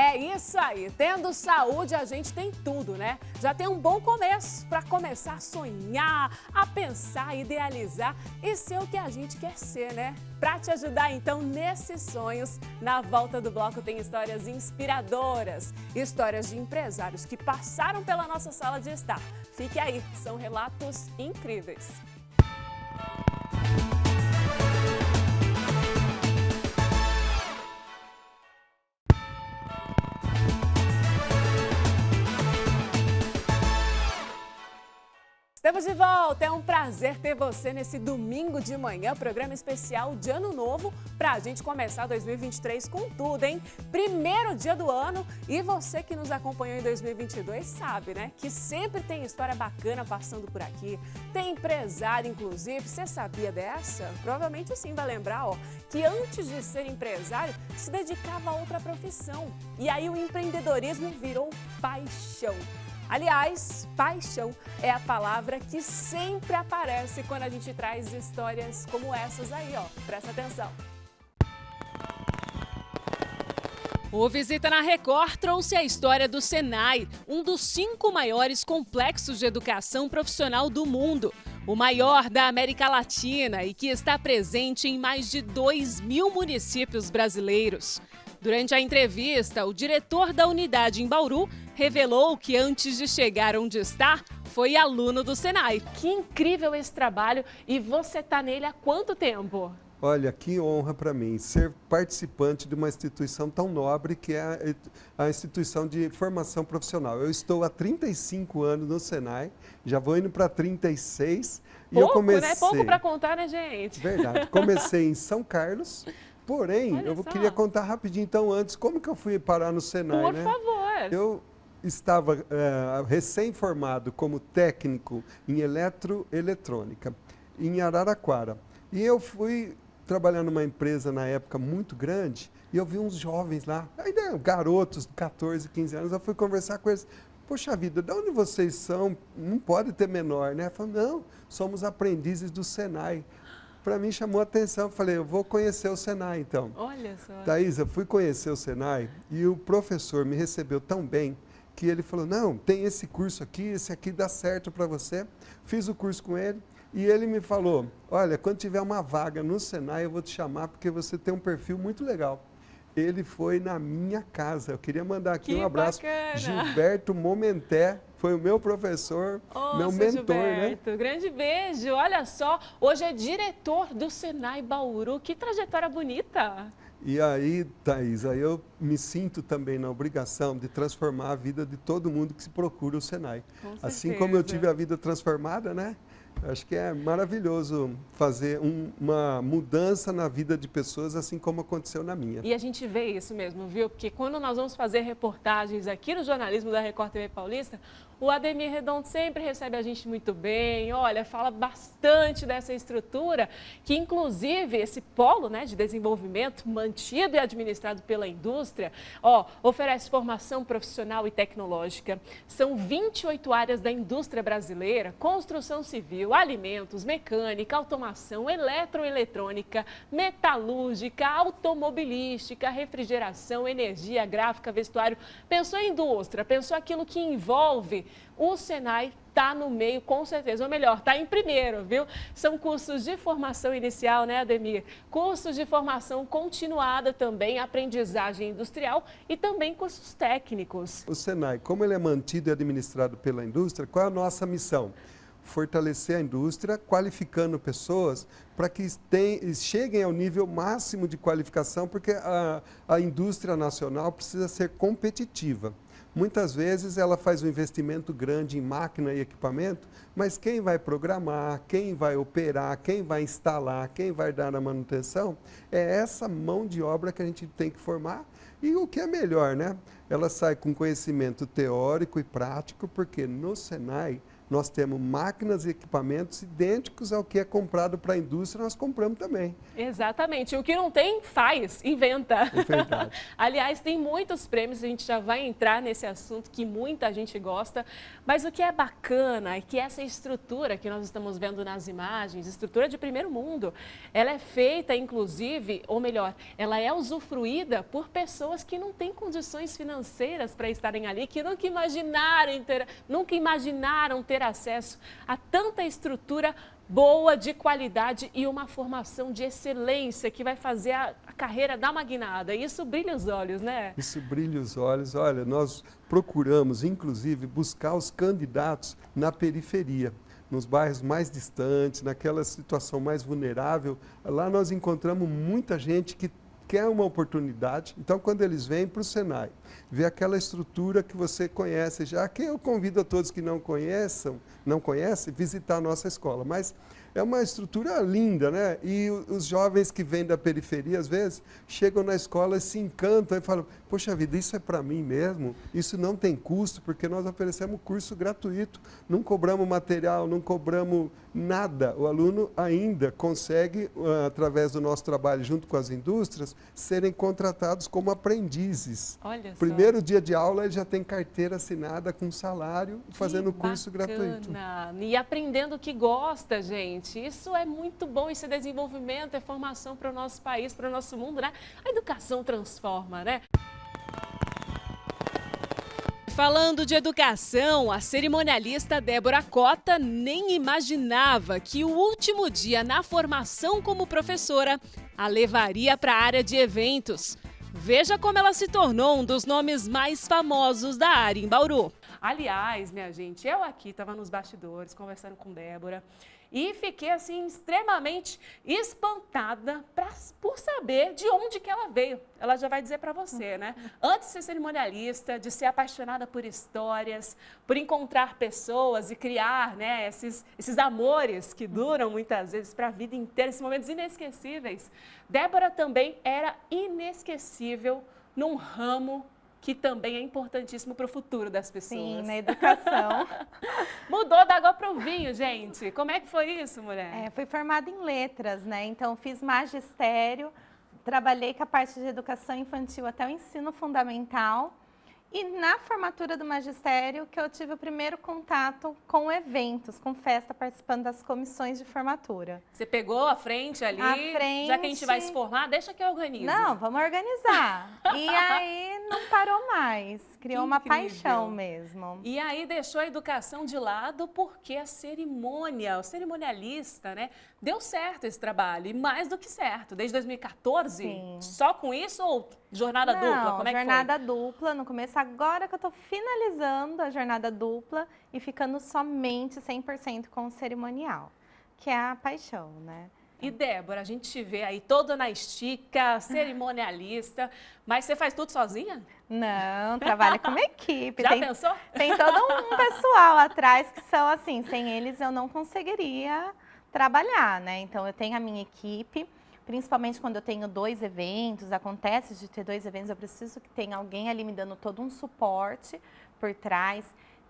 É isso aí, tendo saúde a gente tem tudo, né? Já tem um bom começo para começar a sonhar, a pensar, idealizar e ser o que a gente quer ser, né? Para te ajudar então nesses sonhos, na volta do bloco tem histórias inspiradoras, histórias de empresários que passaram pela nossa sala de estar. Fique aí, são relatos incríveis. Estamos de volta, é um prazer ter você nesse domingo de manhã, programa especial de Ano Novo, para a gente começar 2023 com tudo, hein? Primeiro dia do ano e você que nos acompanhou em 2022 sabe, né? Que sempre tem história bacana passando por aqui, tem empresário inclusive, você sabia dessa? Provavelmente sim vai lembrar, ó, que antes de ser empresário se dedicava a outra profissão e aí o empreendedorismo virou paixão. Aliás, paixão é a palavra que sempre aparece quando a gente traz histórias como essas aí, ó. Presta atenção. O Visita na Record trouxe a história do Senai, um dos 5 maiores complexos de educação profissional do mundo. O maior da América Latina e que está presente em mais de 2.000 municípios brasileiros. Durante a entrevista, o diretor da unidade em Bauru revelou que antes de chegar onde está, foi aluno do Senai. Que incrível esse trabalho e você está nele há quanto tempo? Olha, que honra para mim ser participante de uma instituição tão nobre que é a instituição de formação profissional. Eu estou há 35 anos no Senai, já vou indo para 36. Pouco, eu comecei... né? Pouco para contar, né, gente? Verdade. Comecei em São Carlos. Porém, eu queria contar rapidinho, então, antes, como que eu fui parar no Senai, Por né? favor. Eu estava recém-formado como técnico em eletroeletrônica, em Araraquara. E eu fui trabalhar numa empresa, na época, muito grande, e eu vi uns jovens lá, ainda garotos de 14, 15 anos, eu fui conversar com eles. Poxa vida, de onde vocês são? Não pode ter menor, né? Eu falei, não, somos aprendizes do Senai. para mim chamou a atenção. Eu falei, eu vou conhecer o Senai então. Olha só. Thaís, eu fui conhecer o Senai e o professor me recebeu tão bem que ele falou, não, tem esse curso aqui, esse aqui dá certo para você. Fiz o curso com ele e ele me falou, olha, quando tiver uma vaga no Senai eu vou te chamar porque você tem um perfil muito legal. Ele foi na minha casa. Eu queria mandar aqui um abraço. Bacana. Gilberto Momenté, foi o meu professor, meu mentor, Gilberto, né? Grande beijo. Olha só, hoje é diretor do Senai Bauru. Que trajetória bonita. E aí, Thaís, aí eu me sinto também na obrigação de transformar a vida de todo mundo que se procura o Senai. Assim como eu tive a vida transformada, né? Acho que é maravilhoso fazer uma mudança na vida de pessoas, assim como aconteceu na minha. E a gente vê isso mesmo, viu? Porque quando nós vamos fazer reportagens aqui no jornalismo da Record TV Paulista, o Ademir Redondo sempre recebe a gente muito bem, olha, fala bastante dessa estrutura, que inclusive esse polo, né, de desenvolvimento mantido e administrado pela indústria, oferece formação profissional e tecnológica. São 28 áreas da indústria brasileira: construção civil, alimentos, mecânica, automação, eletroeletrônica, metalúrgica, automobilística, refrigeração, energia, gráfica, vestuário. Pensou em indústria, pensou aquilo que envolve, o Senai está no meio, com certeza, ou melhor, está em primeiro, viu? São cursos de formação inicial, né, Ademir? Cursos de formação continuada também, aprendizagem industrial e também cursos técnicos. O Senai, como ele é mantido e administrado pela indústria, qual é a nossa missão? Fortalecer a indústria, qualificando pessoas para que cheguem ao nível máximo de qualificação, porque a indústria nacional precisa ser competitiva. Muitas vezes ela faz um investimento grande em máquina e equipamento, mas quem vai programar, quem vai operar, quem vai instalar, quem vai dar a manutenção, é essa mão de obra que a gente tem que formar. E o que é melhor, né? Ela sai com conhecimento teórico e prático, porque no Senai nós temos máquinas e equipamentos idênticos ao que é comprado para a indústria, nós compramos também. Exatamente. O que não tem, faz, inventa. É verdade. Aliás, tem muitos prêmios, a gente já vai entrar nesse assunto que muita gente gosta, mas o que é bacana é que essa estrutura que nós estamos vendo nas imagens, estrutura de primeiro mundo, ela é feita, inclusive, ou melhor, ela é usufruída por pessoas que não têm condições financeiras para estarem ali, que nunca imaginaram ter acesso a tanta estrutura boa, de qualidade e uma formação de excelência que vai fazer a carreira dar uma guinada. Isso brilha os olhos, né? Isso brilha os olhos. Olha, nós procuramos, inclusive, buscar os candidatos na periferia, nos bairros mais distantes, naquela situação mais vulnerável. Lá nós encontramos muita gente que quer uma oportunidade. Então, quando eles vêm para o Senai, ver aquela estrutura que você conhece, já que eu convido a todos que não conhecem, visitar a nossa escola. Mas é uma estrutura linda, né? E os jovens que vêm da periferia, às vezes, chegam na escola e se encantam e falam, poxa vida, isso é para mim mesmo? Isso não tem custo, porque nós oferecemos curso gratuito, não cobramos material, não cobramos nada. O aluno ainda consegue, através do nosso trabalho junto com as indústrias, serem contratados como aprendizes. Olha só. Primeiro dia de aula, ele já tem carteira assinada com salário, fazendo curso gratuito. E aprendendo o que gosta, gente. Isso é muito bom, isso é desenvolvimento, é formação para o nosso país, para o nosso mundo, né? A educação transforma, né? Falando de educação, a cerimonialista Débora Cota nem imaginava que o último dia na formação como professora a levaria para a área de eventos. Veja como ela se tornou um dos nomes mais famosos da área em Bauru. Aliás, minha gente, eu aqui estava nos bastidores conversando com Débora e fiquei assim extremamente espantada por saber de onde que ela veio. Ela já vai dizer para você, né? Antes de ser cerimonialista, de ser apaixonada por histórias, por encontrar pessoas e criar, né, esses amores que duram muitas vezes para a vida inteira, esses momentos inesquecíveis. Débora também era inesquecível num ramo que também é importantíssimo para o futuro das pessoas. Sim, na educação. Mudou da água para o vinho, gente. Como é que foi isso, mulher? Fui formada em letras, né? Então, fiz magistério, trabalhei com a parte de educação infantil até o ensino fundamental E na formatura do magistério que eu tive o primeiro contato com eventos, com festa, participando das comissões de formatura. Você pegou a frente ali, A frente. já que a gente vai se formar, deixa que eu organizo. Não, vamos organizar. E aí não parou mais, criou uma paixão mesmo. E aí deixou a educação de lado porque a cerimônia, o cerimonialista, né, deu certo esse trabalho, e mais do que certo. Desde 2014, Sim. só com isso ou jornada dupla? Como é que jornada dupla no começo. Agora que eu estou finalizando a jornada dupla e ficando somente 100% com o cerimonial, que é a paixão, né? E Débora, a gente te vê aí toda na estica, cerimonialista, mas você faz tudo sozinha? Não, trabalho com uma equipe. Já pensou? Tem todo um pessoal atrás que são assim, sem eles eu não conseguiria trabalhar, né? Então eu tenho a minha equipe, principalmente quando eu tenho 2 eventos, acontece de ter 2 eventos, eu preciso que tenha alguém ali me dando todo um suporte por trás.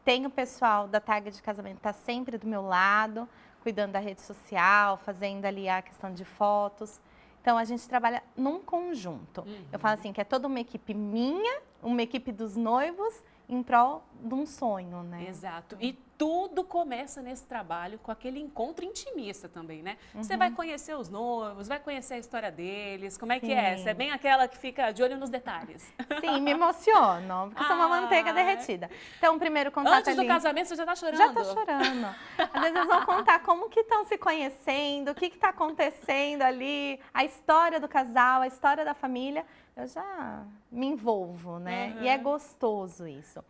Tem o pessoal da tag de casamento que está sempre do meu lado, cuidando da rede social, fazendo ali a questão de fotos. Então, a gente trabalha num conjunto. Eu falo assim, que é toda uma equipe minha, uma equipe dos noivos, em prol de um sonho, né? Exato. E tudo começa nesse trabalho com aquele encontro intimista também, né? Você vai conhecer os noivos, vai conhecer a história deles, como é que é? Você é bem aquela que fica de olho nos detalhes. Sim, me emociono, porque sou uma manteiga derretida. Então, o primeiro contato Antes do casamento, você já tá chorando? Já tô chorando. Às vezes eles vão contar como que estão se conhecendo, o que está acontecendo ali, a história do casal, a história da família. Eu já me envolvo, né? E é gostoso isso.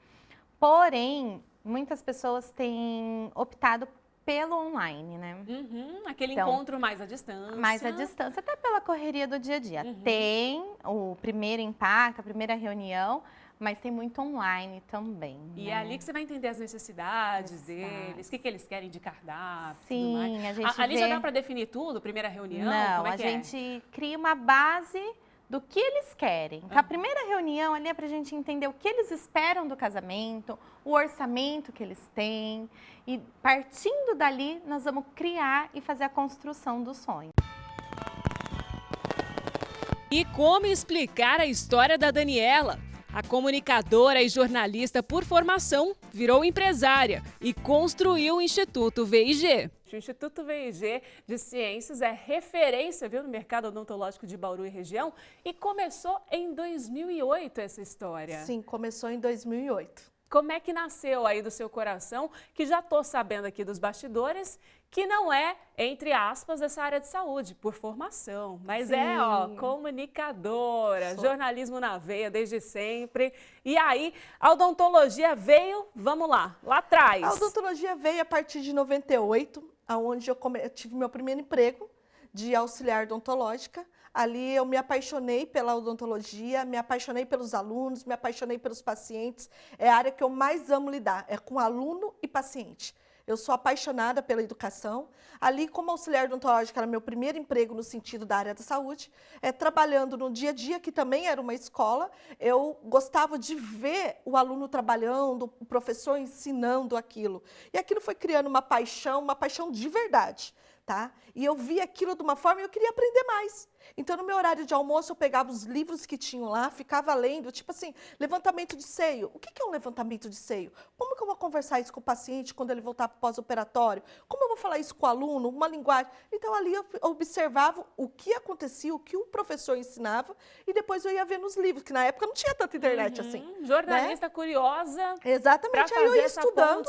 Porém, muitas pessoas têm optado pelo online, né? Aquele Então, encontro mais à distância. Mais à distância, até pela correria do dia a dia. Tem o primeiro impacto, a primeira reunião, mas tem muito online também. E é ali que você vai entender as necessidades deles, o que eles querem de cardápio. Sim, tudo mais. a gente ali vê... já dá para definir tudo, primeira reunião? Não, como é a que gente cria uma base do que eles querem. Então, a primeira reunião ali é para a gente entender o que eles esperam do casamento, o orçamento que eles têm. E partindo dali, nós vamos criar e fazer a construção do sonho. E como explicar a história da Daniela? A comunicadora e jornalista por formação virou empresária e construiu o Instituto VIG. O Instituto VIG de Ciências é referência, viu, no mercado odontológico de Bauru e região, e começou em 2008 essa história. Sim, começou em 2008. Como é que nasceu aí do seu coração, que já estou sabendo aqui dos bastidores, que não é, entre aspas, dessa área de saúde, por formação, mas é, ó, comunicadora, jornalismo na veia desde sempre. E aí, a odontologia veio, vamos lá atrás. A odontologia veio a partir de 98, onde eu tive meu primeiro emprego de auxiliar odontológica. Ali eu me apaixonei pela odontologia, me apaixonei pelos alunos, me apaixonei pelos pacientes. É a área que eu mais amo lidar, é com aluno e paciente. Eu sou apaixonada pela educação. Ali, como auxiliar odontológica, era meu primeiro emprego no sentido da área da saúde. Trabalhando no dia a dia, que também era uma escola, eu gostava de ver o aluno trabalhando, o professor ensinando aquilo. E aquilo foi criando uma paixão de verdade. Tá? E eu vi aquilo de uma forma e eu queria aprender mais. Então, no meu horário de almoço, eu pegava os livros que tinham lá, ficava lendo, tipo assim, levantamento de seio. O que é um levantamento de seio? Como que eu vou conversar isso com o paciente quando ele voltar para o pós-operatório? Como eu vou falar isso com o aluno? Uma linguagem. Então, ali eu observava o que acontecia, o que o professor ensinava, e depois eu ia ver nos livros, que na época não tinha tanta internet assim. Jornalista curiosa. Exatamente. Aí eu ia estudando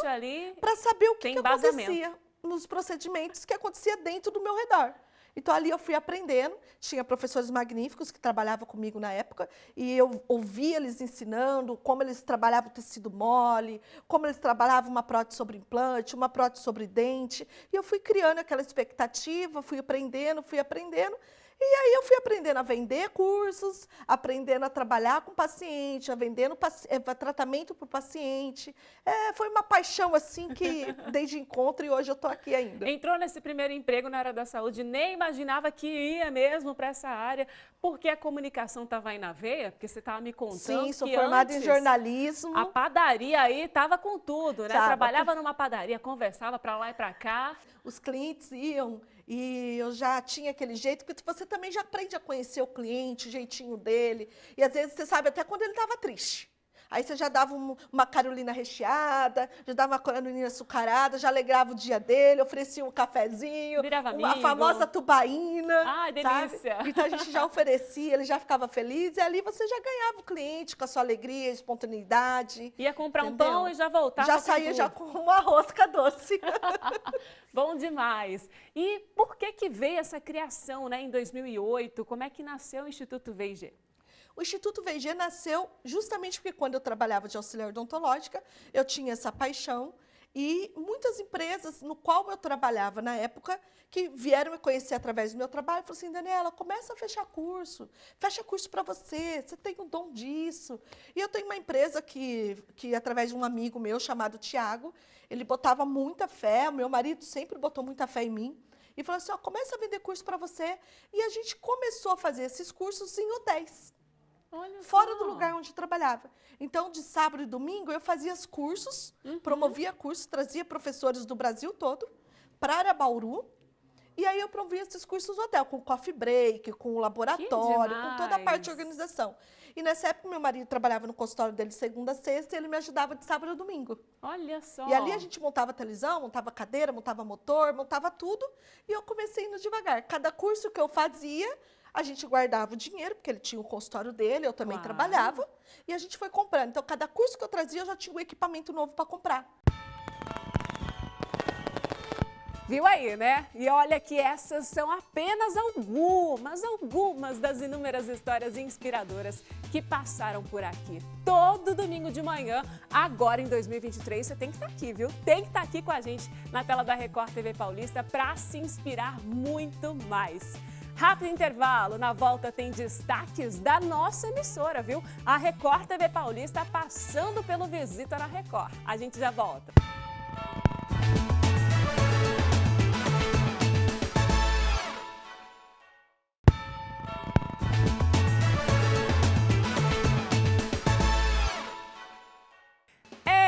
para saber o que acontecia nos procedimentos que acontecia dentro do meu redor. Então, ali eu fui aprendendo, tinha professores magníficos que trabalhavam comigo na época, e eu ouvia eles ensinando como eles trabalhavam o tecido mole, como eles trabalhavam uma prótese sobre implante, uma prótese sobre dente, e eu fui criando aquela expectativa, fui aprendendo, e aí eu fui aprendendo a vender cursos, aprendendo a trabalhar com paciente, vendendo tratamento para o paciente. Foi uma paixão assim que desde encontro e hoje eu estou aqui ainda. Entrou nesse primeiro emprego na área da saúde, nem imaginava que ia mesmo para essa área, porque a comunicação estava aí na veia, porque você estava me contando. Sim, sou formada em jornalismo. A padaria aí estava com tudo, né? Trabalhava numa padaria, conversava para lá e para cá. Os clientes iam e eu já tinha aquele jeito, porque você também já aprende a conhecer o cliente, o jeitinho dele. E às vezes você sabe até quando ele estava triste. Aí você já dava uma carolina recheada, já dava uma carolina açucarada, já alegrava o dia dele, oferecia um cafezinho, Virava a amigo. famosa tubaína. Ai, delícia. Sabe? Então a gente já oferecia, ele já ficava feliz, e ali você já ganhava o cliente com a sua alegria, espontaneidade. Ia comprar um entendeu? pão e já voltava. Já com saía tudo. já com uma rosca doce. Bom demais. E por que veio essa criação, né, em 2008? Como é que nasceu o Instituto V&G? O Instituto V&G nasceu justamente porque quando eu trabalhava de auxiliar odontológica, eu tinha essa paixão e muitas empresas no qual eu trabalhava na época, que vieram me conhecer através do meu trabalho, falaram assim, Daniela, começa a fechar curso, fecha curso para você tem o dom disso. E eu tenho uma empresa que através de um amigo meu chamado Tiago, ele botava muita fé, o meu marido sempre botou muita fé em mim, e falou assim, começa a vender curso para você. E a gente começou a fazer esses cursos em hotéis. Olha Fora só. do lugar onde eu trabalhava. Então, de sábado e domingo, eu fazia os cursos, promovia cursos, trazia professores do Brasil todo para Arabauru, e aí eu promovia esses cursos no hotel, com coffee break, com o laboratório, com toda a parte de organização. E nessa época, meu marido trabalhava no consultório dele de segunda a sexta, e ele me ajudava de sábado e domingo. Olha só. E ali a gente montava televisão, montava cadeira, montava motor, montava tudo, e eu comecei indo devagar. Cada curso que eu fazia, a gente guardava o dinheiro, porque ele tinha o consultório dele, eu também Claro. trabalhava, e a gente foi comprando. Então, cada curso que eu trazia, eu já tinha um equipamento novo para comprar. Viu aí, né? E olha que essas são apenas algumas das inúmeras histórias inspiradoras que passaram por aqui. Todo domingo de manhã, agora em 2023, você tem que estar aqui, viu? Tem que estar aqui com a gente na tela da Record TV Paulista para se inspirar muito mais. Rápido intervalo, na volta tem destaques da nossa emissora, viu? A Record TV Paulista passando pelo Visita na Record. A gente já volta.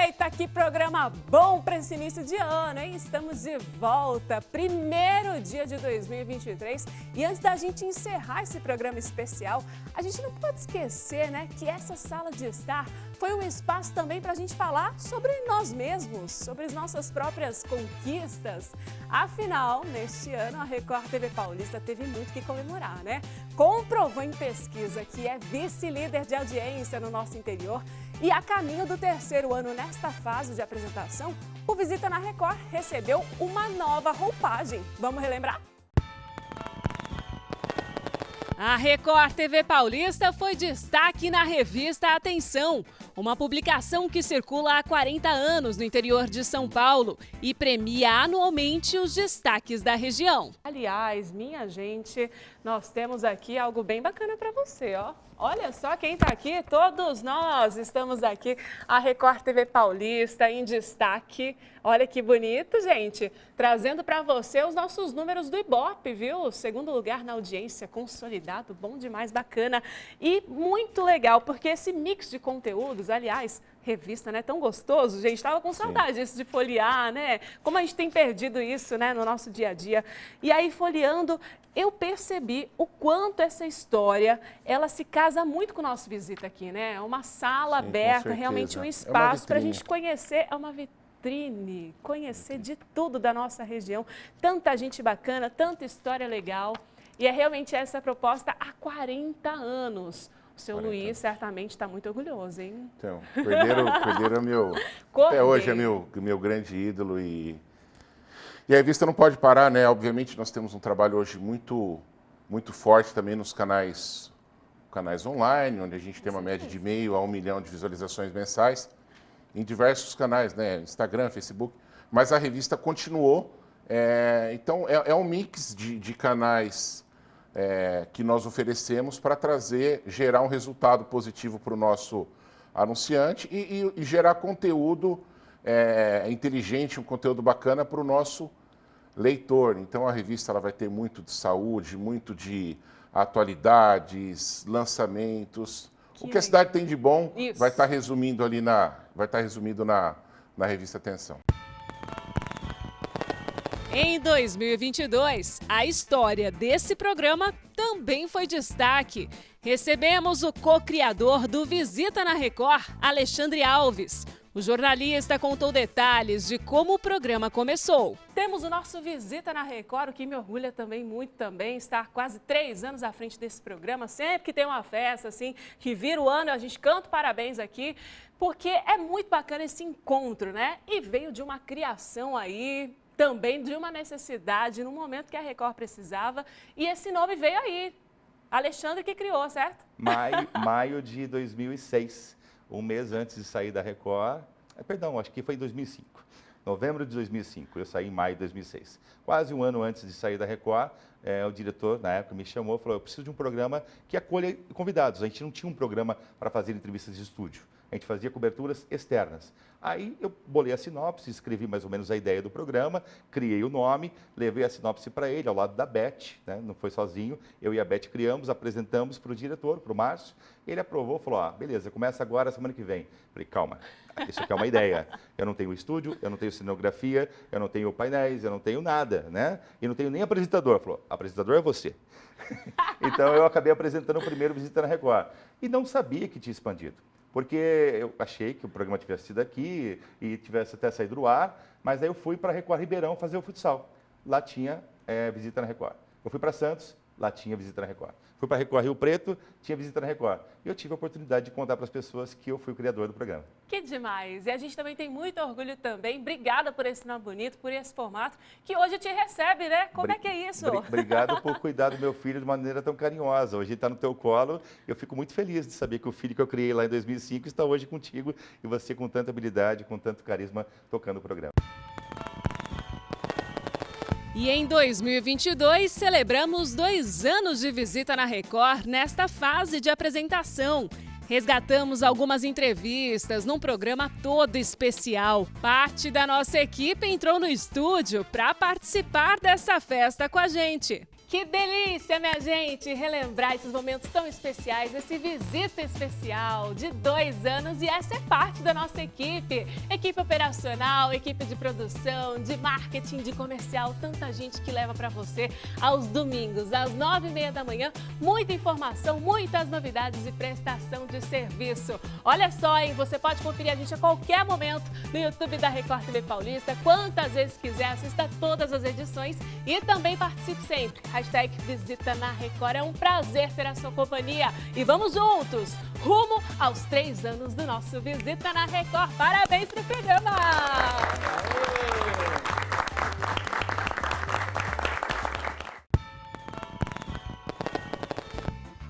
Eita, que programa bom para esse início de ano, hein? Estamos de volta, primeiro dia de 2023. E antes da gente encerrar esse programa especial, a gente não pode esquecer, né, que essa sala de estar foi um espaço também para a gente falar sobre nós mesmos, sobre as nossas próprias conquistas. Afinal, neste ano, a Record TV Paulista teve muito que comemorar, né? Comprovou em pesquisa que é vice-líder de audiência no nosso interior. E a caminho do terceiro ano nesta fase de apresentação, o Visita na Record recebeu uma nova roupagem. Vamos relembrar? A Record TV Paulista foi destaque na revista Atenção, uma publicação que circula há 40 anos no interior de São Paulo e premia anualmente os destaques da região. Aliás, minha gente, nós temos aqui algo bem bacana para você, ó. Olha só quem está aqui, todos nós estamos aqui, a Record TV Paulista em destaque. Olha que bonito, gente, trazendo para você os nossos números do Ibope, viu? Segundo lugar na audiência, consolidado, bom demais, bacana. E muito legal, porque esse mix de conteúdos, aliás, revista, né? Tão gostoso, gente. Estava com saudade disso de folhear, né? Como a gente tem perdido isso, né, no nosso dia a dia. E aí, folheando, eu percebi o quanto essa história, ela se casa muito com o nosso Visita aqui, né? É uma sala aberta, realmente um espaço para a gente conhecer, é uma vitrine, conhecer de tudo da nossa região. Tanta gente bacana, tanta história legal. E é realmente essa a proposta há 40 anos. O seu Luiz certamente está muito orgulhoso, hein? Então, Cordeiro é meu... Até hoje é meu grande ídolo e a revista não pode parar, né? Obviamente nós temos um trabalho hoje muito forte também nos canais online, onde a gente tem uma média de 0,5 a 1 milhão de visualizações mensais em diversos canais, né? Instagram, Facebook, mas a revista continuou. Então é um mix de canais que nós oferecemos para gerar um resultado positivo para o nosso anunciante e gerar conteúdo inteligente, um conteúdo bacana para o nosso leitor. Então a revista ela vai ter muito de saúde, muito de atualidades, lançamentos. O que a cidade tem de bom vai estar resumindo ali na revista Atenção. Em 2022, a história desse programa também foi destaque. recebemos o co-criador do Visita na Record, Alexandre Alves. O jornalista contou detalhes de como o programa começou. Temos o nosso Visita na Record, o que me orgulha também muito também, estar quase 3 anos à frente desse programa. Sempre que tem uma festa, assim, que vira o ano, a gente canta parabéns aqui, porque é muito bacana esse encontro, né? E veio de uma criação aí, também de uma necessidade, no momento que a Record precisava, e esse nome veio aí. Alexandre que criou, certo? Maio de 2006. Um mês antes de sair da Record, perdão, acho que foi em 2005, novembro de 2005, eu saí em maio de 2006. Quase um ano antes de sair da Record, o diretor, na época, me chamou e falou, eu preciso de um programa que acolha convidados. A gente não tinha um programa para fazer entrevistas de estúdio, a gente fazia coberturas externas. Aí eu bolei a sinopse, escrevi mais ou menos a ideia do programa, criei o nome, levei a sinopse para ele, ao lado da Beth, né? Não foi sozinho, eu e a Beth criamos, apresentamos para o diretor, para o Márcio, ele aprovou, falou, beleza, começa agora, semana que vem. Falei, calma, isso aqui é uma ideia, eu não tenho estúdio, eu não tenho cenografia, eu não tenho painéis, eu não tenho nada, né? E não tenho nem apresentador. Falou, apresentador é você. Então eu acabei apresentando o primeiro Visita na Record e não sabia que tinha expandido. Porque eu achei que o programa tivesse sido aqui e tivesse até saído do ar, mas aí eu fui para Record Ribeirão fazer o futsal. Lá tinha Visita na Record. Eu fui para Santos, lá tinha Visita na Record. Fui para Record Rio Preto, tinha Visita na Record. E eu tive a oportunidade de contar para as pessoas que eu fui o criador do programa. Que demais! E a gente também tem muito orgulho também. Obrigada por esse nome bonito, por esse formato, que hoje te recebe, né? Como é que é isso? Obrigado por cuidar do meu filho de maneira tão carinhosa. Hoje ele está no teu colo. Eu fico muito feliz de saber que o filho que eu criei lá em 2005 está hoje contigo e você com tanta habilidade, com tanto carisma, tocando o programa. E em 2022, celebramos 2 anos de Visita na Record nesta fase de apresentação. Resgatamos algumas entrevistas num programa todo especial. Parte da nossa equipe entrou no estúdio para participar dessa festa com a gente. Que delícia, minha gente, relembrar esses momentos tão especiais, esse Visita especial de 2 anos, e essa é parte da nossa equipe. Equipe operacional, equipe de produção, de marketing, de comercial, tanta gente que leva para você aos domingos, às 9h30 da manhã, muita informação, muitas novidades e prestação de serviço. Olha só, hein, você pode conferir a gente a qualquer momento no YouTube da Record TV Paulista, quantas vezes quiser, assista todas as edições e também participe sempre. Hashtag Visita na Record, é um prazer ter a sua companhia. E vamos juntos, rumo aos 3 anos do nosso Visita na Record. Parabéns pro programa!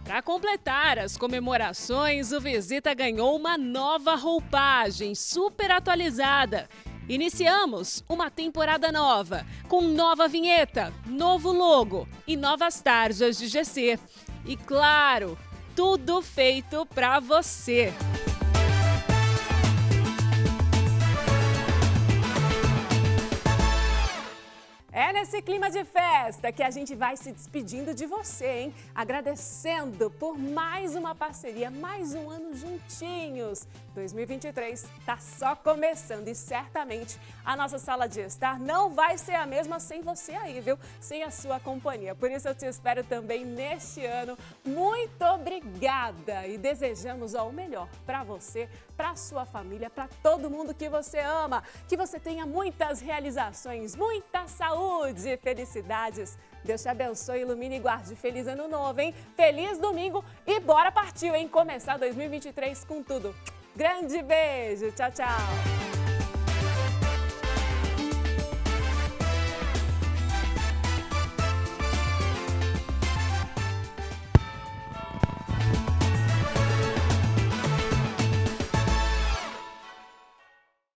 Para completar as comemorações, o Visita ganhou uma nova roupagem super atualizada. Iniciamos uma temporada nova, com nova vinheta, novo logo e novas tarjas de GC. E claro, tudo feito para você. É nesse clima de festa que a gente vai se despedindo de você, hein? Agradecendo por mais uma parceria, mais um ano juntinhos. 2023 está só começando e certamente a nossa sala de estar não vai ser a mesma sem você aí, viu? Sem a sua companhia. Por isso eu te espero também neste ano. Muito obrigada e desejamos o melhor para você, para sua família, para todo mundo que você ama. Que você tenha muitas realizações, muita saúde e felicidades. Deus te abençoe, ilumine e guarde. Feliz ano novo, hein? Feliz domingo e bora partiu, hein? Começar 2023 com tudo. Grande beijo, tchau, tchau.